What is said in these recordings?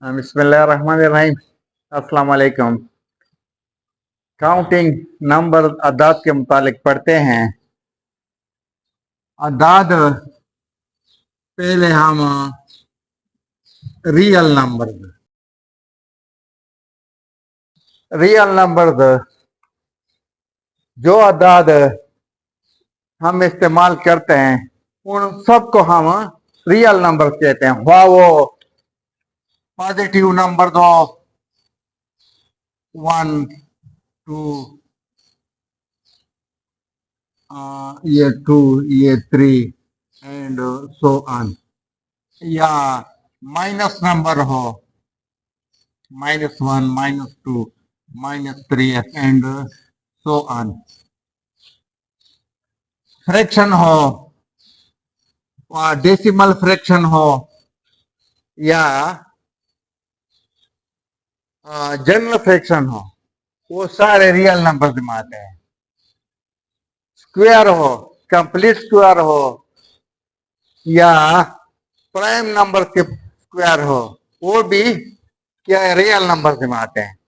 बिस्मिल्लाहिर्रहमानिर्रहीम। अस्सलाम वालेकुम। काउंटिंग नंबर अदाद के मुतालिक पढ़ते हैं। अदाद पहले हम रियल नंबर जो अदाद हम इस्तेमाल करते हैं उन सबको हम रियल नंबर कहते हैं। वह वो पॉजिटिव नंबर दो 1 2 ये 2 ये 3 एंड सो ऑन, या माइनस नंबर हो -1 -2 -3 एंड सो ऑन। फ्रैक्शन हो, डेसिमल फ्रैक्शन हो या जनरल फ्रैक्शन हो, वो सारे रियल नंबर में आते हैं। स्क्वायर हो, कंप्लीट स्क्वायर हो या प्राइम नंबर के स्क्वायर हो, वो भी क्या रियल नंबर में आते हैं।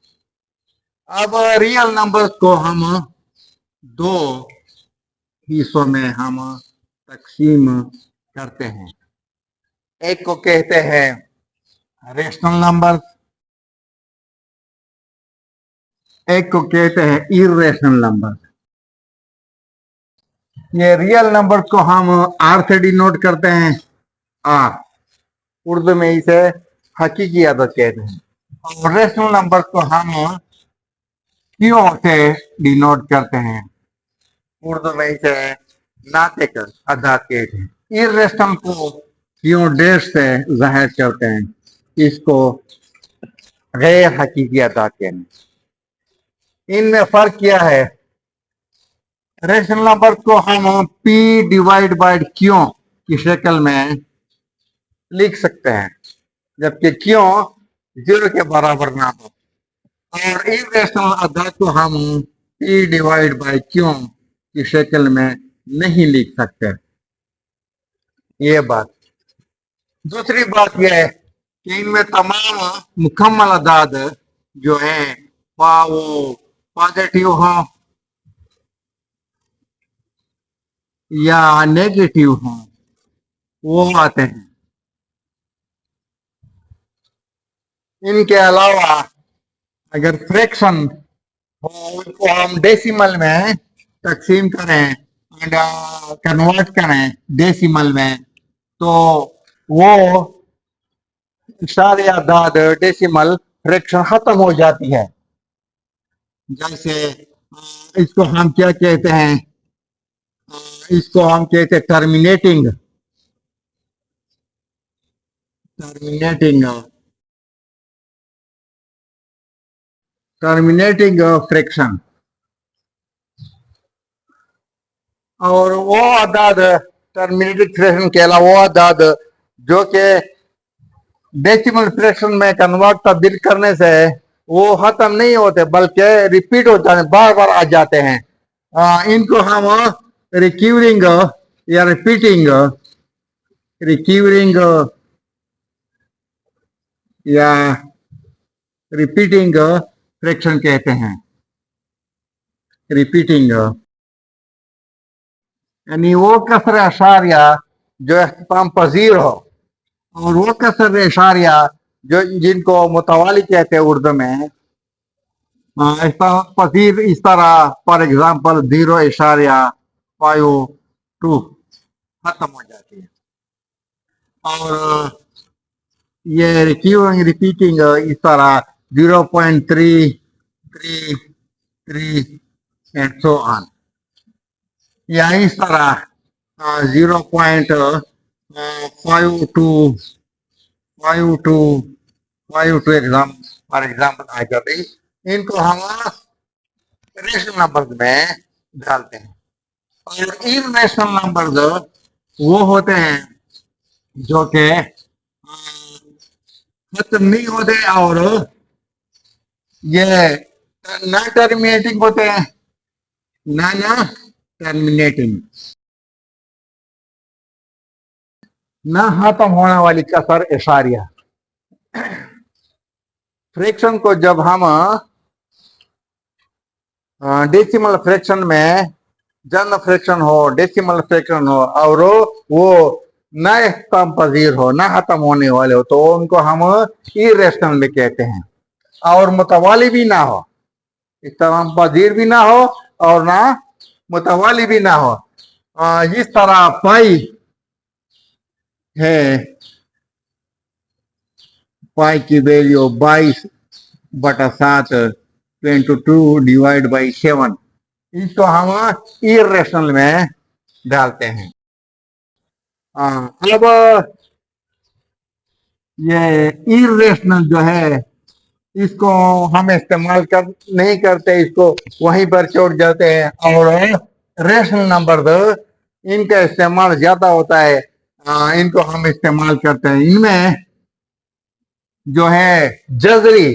अब रियल नंबर को हम दो हिस्सों में हम तकसीम करते हैं। एक को कहते हैं रेशनल नंबर, एक को कहते हैं इरेशनल नंबर। ये रियल नंबर को हम आर से डिनोट करते हैं। आर उर्दू में इसे हकीकी अदद कहते हैं। और रेशनल नंबर को हम क्यों से डिनोट करते हैं, उर्दू में इसे नाते कर अदाद कहते हैं। इरेशनल को क्यों डैश से जाहिर करते हैं, इसको गैर हकीकी अदाद कहते हैं। इनमें फर्क क्या है? रेशनल नंबर को हम P डिवाइड बाय क्यों की शक्ल में लिख सकते हैं, जबकि क्यों 0 के बराबर ना हो। और इरेशनल अदाद को हम P डिवाइड बाय क्यों की शक्ल में नहीं लिख सकते। ये बात। दूसरी बात यह है कि इनमें तमाम मुकम्मल अदाद जो है वो पॉजिटिव हो या नेगेटिव हो, वो आते हैं। इनके अलावा अगर फ्रैक्शन हो, उनको हम डेसिमल में तकसीम करें, कन्वर्ट करें डेसिमल में, तो वो सारे अदाद डेसिमल फ्रैक्शन खत्म हो जाती है। जैसे इसको हम क्या कहते हैं, इसको हम कहते हैं टर्मिनेटिंग फ्रैक्शन। और वो अदाद टर्मिनेटेड फ्रैक्शन के अलावा वो अदाद जो कि डेसिमल फ्रैक्शन में कन्वर्ट तब्दील करने से वो खत्म नहीं होते बल्कि रिपीट हो जाते, बार बार आ जाते हैं। इनको हम रिक्यूरिंग या रिक्यूरिंग या रिपीटिंग फ्रैक्शन कहते हैं। रिपीटिंग यानी वो कसर अशारिया जो इख्तिताम पजीर हो, और वो कसर इशारिया जो जिनको मुतवाली कहते हैं उर्दू में। पसीर इस तरह, फॉर एग्जाम्पल 0.52 खत्म हो जाती है। और ये रिपीटिंग इस तरह 0.333 एंड सो ऑन, या इस तरह 0.5252 एग्जाम फॉर एग्जाम्पल आ जाते हैं। इनको हम रेशनल नंबर में डालते हैं। और इरेशनल नंबर वो होते हैं जो कि खत्म नहीं होते और ये नॉन टर्मिनेटिंग होते हैं। नॉन टर्मिनेटिंग, ना खत्म होने वाली कसर इशारिया। फ्रैक्शन को जब हम डेसिमल फ्रैक्शन में जन फ्रैक्शन हो, डेसिमल फ्रैक्शन हो और वो न स्तंभ पजीर हो, न खत्म होने वाले हो, तो उनको हम इरेशनल भी कहते हैं। और मुतवाली भी ना हो, स्तंभ पजीर भी ना हो और ना मुतवाली भी ना हो। इस तरह पाई है, पाई की वैल्यू 22/7 22 डिवाइड बाई 7, इसको हम इरेशनल में डालते हैं। अब ये इरेशनल जो है इसको हम इस्तेमाल कर नहीं करते, इसको वहीं पर छोड़ जाते हैं। और रेशनल नंबर इनका इस्तेमाल ज्यादा होता है, इनको हम इस्तेमाल करते हैं। इनमें जो है जजरी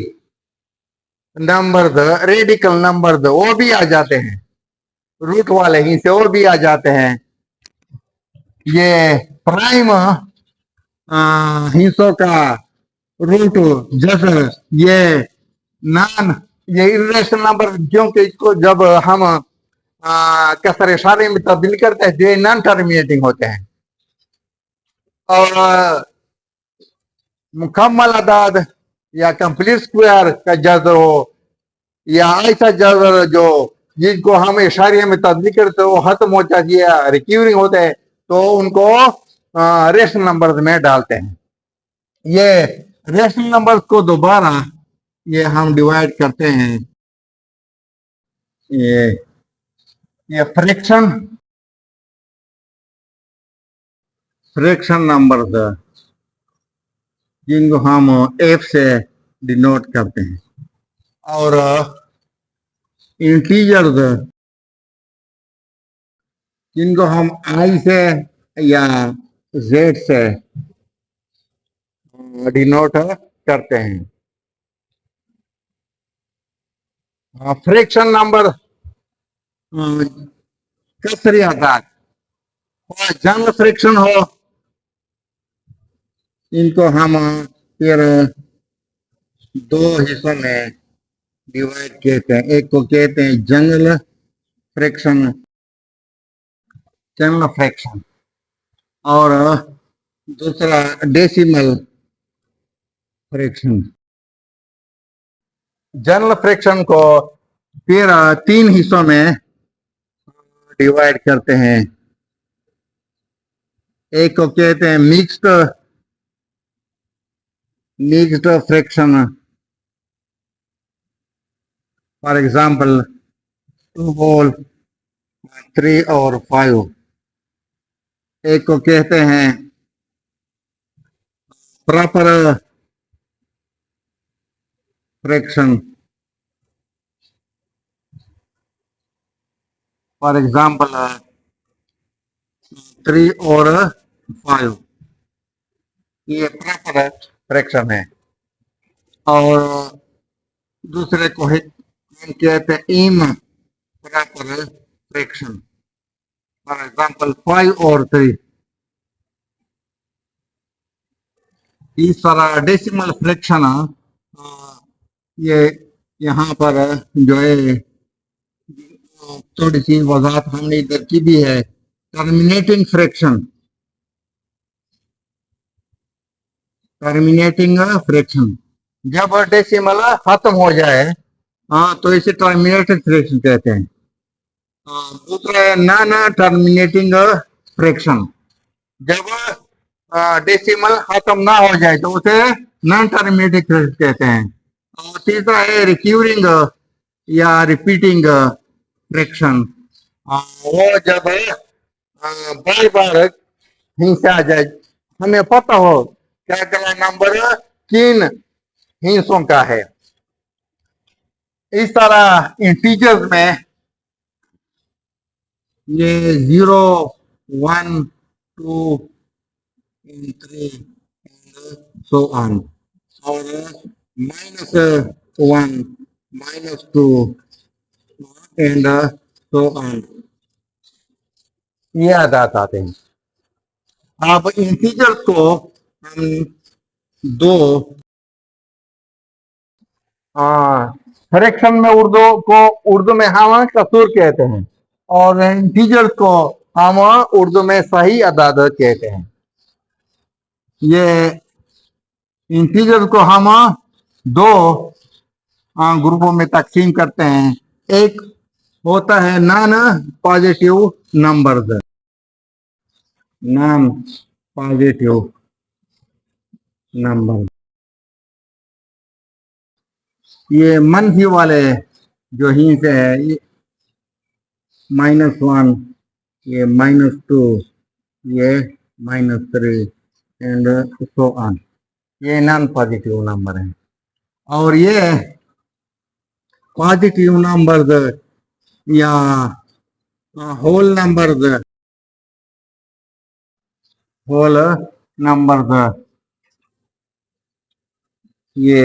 नंबर, रेडिकल नंबर वो भी आ जाते हैं, रूट वाले हिस्से और भी आ जाते हैं। ये प्राइम हिस्सों का रूट जैसे ये नान, ये इरेशनल नंबर, क्योंकि इसको जब हम कसर इशारे में तब्दील करते हैं जो नॉन टर्मिनेटिंग होते हैं। और मुकम्मल अदाद या कंप्लीट स्क्वायर का जजर हो, या ऐसा जजर जो जिनको हम इशारे में तब्दील करते हो खत्म हो जाती है, रिक्यूरिंग होते हैं, तो उनको रेशनल नंबर में डालते हैं। ये रेशनल नंबर को दोबारा ये हम डिवाइड करते हैं। ये फ्रैक्शन नंबर जिनको हम एफ से डिनोट करते हैं, और इंटीजर जिनको हम आई से या जेड से डिनोट करते हैं। फ्रैक्शन नंबर कसरी आकार हो, जंग फ्रैक्शन हो, इनको हम फिर दो हिस्सों में डिवाइड कहते हैं। एक को कहते हैं जंगल फ्रैक्शन, जंगल फ्रैक्शन, और दूसरा डेसिमल फ्रैक्शन। जनरल फ्रैक्शन को फिर तीन हिस्सों में डिवाइड करते हैं। एक को कहते हैं mixed fraction, for example 2 whole 3 और 5। एक को कहते हैं प्रॉपर फ्रैक्शन, फॉर एग्जांपल 3 और 5, ये प्रॉपर फ्रैक्शन है। और दूसरे को हम कहते हैं इम प्रॉपर फ्रैक्शन, फॉर एग्जांपल 5 और 3। इस तरह डेसिमल फ्रैक्शन ये यहाँ पर जो है थोड़ी सी वजाहत हमने इधर की भी है। टर्मिनेटिंग फ्रैक्शन, जब डेसिमल खत्म हो जाए तो इसे टर्मिनेटिंग फ्रैक्शन कहते हैं। दूसरा है नॉन टर्मिनेटिंग फ्रैक्शन, जब डेसिमल खत्म ना हो जाए तो उसे नॉन टर्मिनेटिंग फ्रैक्शन कहते हैं। और तीसरा है रिक्यूरिंग या रिपीटिंग फ्रैक्शन, वो जब बार बार हिंसा आ जाए, हमें पता हो क्या क्या नंबर किन हिस्सों का है। इस तरह इंटीजर्स में ये 0 1 2 3 सो ऑन, और -1 -2 एंड सो ऑन, ये आदात आते हैं। अब इंटीजर्स को हम दो फ्रैक्शन में उर्दू में हम कसूर कहते हैं, और इंटीजर्स को हम उर्दू में सही अदाद कहते हैं। ये इंटीजर को हम दो ग्रुपों में तकसीम करते हैं। एक होता है non positive numbers, non positive number, ये मनफी वाले जो ही से है, ये -1, ये -2, ये -3 एंड सो ऑन, ये नॉन पॉजिटिव नंबर है। और ये पॉजिटिव नंबर्स या होल नंबर्स, होल नंबर्स, ये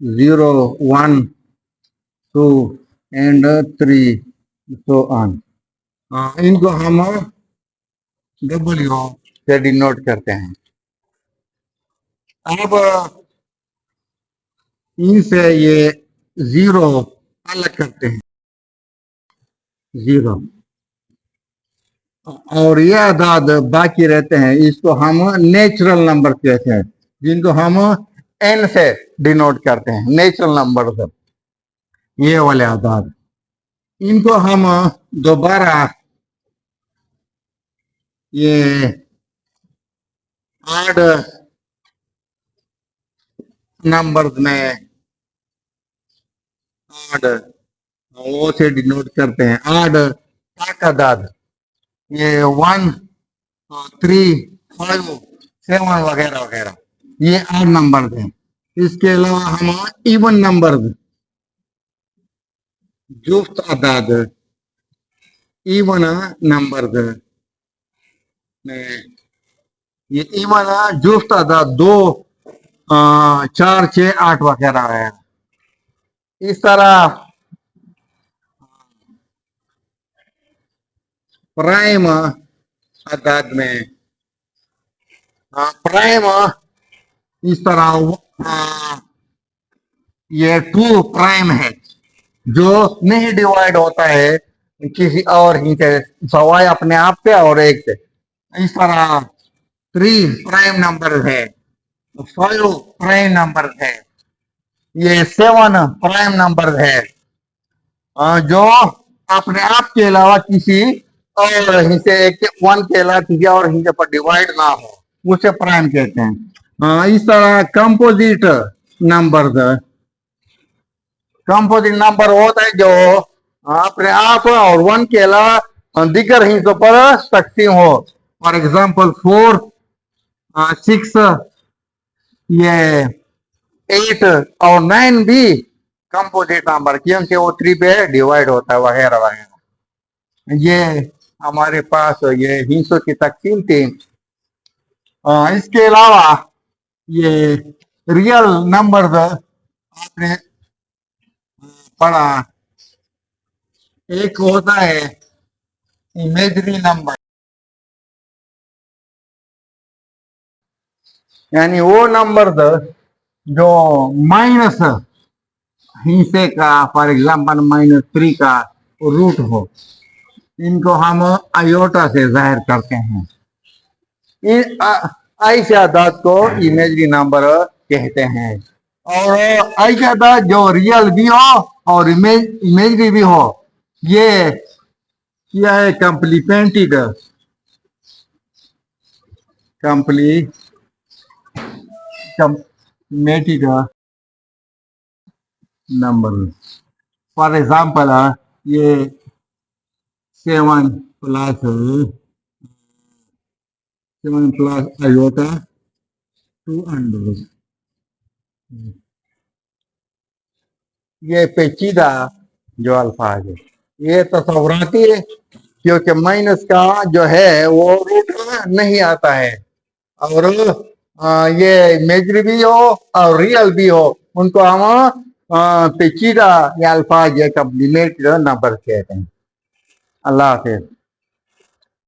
0, 1, 2 एंड 3 सो ऑन, इनको हम W से डिनोट करते हैं। अब इनसे ये 0 अलग करते हैं, 0, और ये आदाद बाकी रहते हैं, इसको हम नेचुरल नंबर कहते हैं, जिनको हम n से डिनोट करते हैं, नेचुरल नंबर से। ये वाले आदाद, इनको हम दोबारा ये आड नंबर्स में आड वो से डिनोट करते हैं, आड तादाद, ये 1, 3, 5, 7 वगैरह वगैरह, ये आड नंबर हैं। इसके अलावा हम इवन नंबर, जुफ्त आदाद, इवन नंबर में, ये इवन जुफ्त आदाद 2, 4, 6, 8 वगैरह है। इस तरह प्राइम आदाद में, प्राइम इस तरह ये 2 प्राइम है, जो नहीं डिवाइड होता है किसी और ही से, सवाए अपने आप से और एक से। इस तरह 3 प्राइम नंबर है, 5 प्राइम नंबर है, ये 7 प्राइम नंबर है, जो अपने आप के अलावा किसी और हिस्से, एक 1 के अलावा किसी और हिस्से पर डिवाइड ना हो, उसे प्राइम कहते हैं। इस तरह कंपोजिट नंबर, कंपोजिट नंबर होता है जो अपने आप और 1 के अलावा दीगर हिस्सों पर तकसीम हो। फॉर एग्जाम्पल 4, 6, ये 8 और 9 भी कंपोजिट नंबर, क्योंकि वो 3 पे डिवाइड होता है वगैरह वगैरह। ये हमारे पास ये हिस्सों की तकसीम थी। इसके अलावा ये रियल नंबर आपने पढ़ा, एक होता है इमेजरी नंबर, यानी वो नंबर जो माइनस हिस्से का, फॉर एग्जाम्पल -3 का रूट हो, इनको हम आयोटा से जाहिर करते हैं। ऐसे आदाद को इमेजरी नंबर कहते हैं। और ऐसे आदाद जो रियल भी हो और इमेजरी भी हो, ये क्या है, कम्प्लीमेंटेड नंबर। फॉर एग्जाम्पल ये 7 प्लस आयोटा 200, ये पेचीदा जो अल्फाज है, ये तस्वुराती है, क्योंकि माइनस का जो है वो रूट नहीं आता है, और ये इमेजरी भी हो और रियल भी हो, उनको हम पेचीदा या अल्फाज या कम्प्लीमेंटेड नंबर कहते हैं। अल्लाह हाफिज।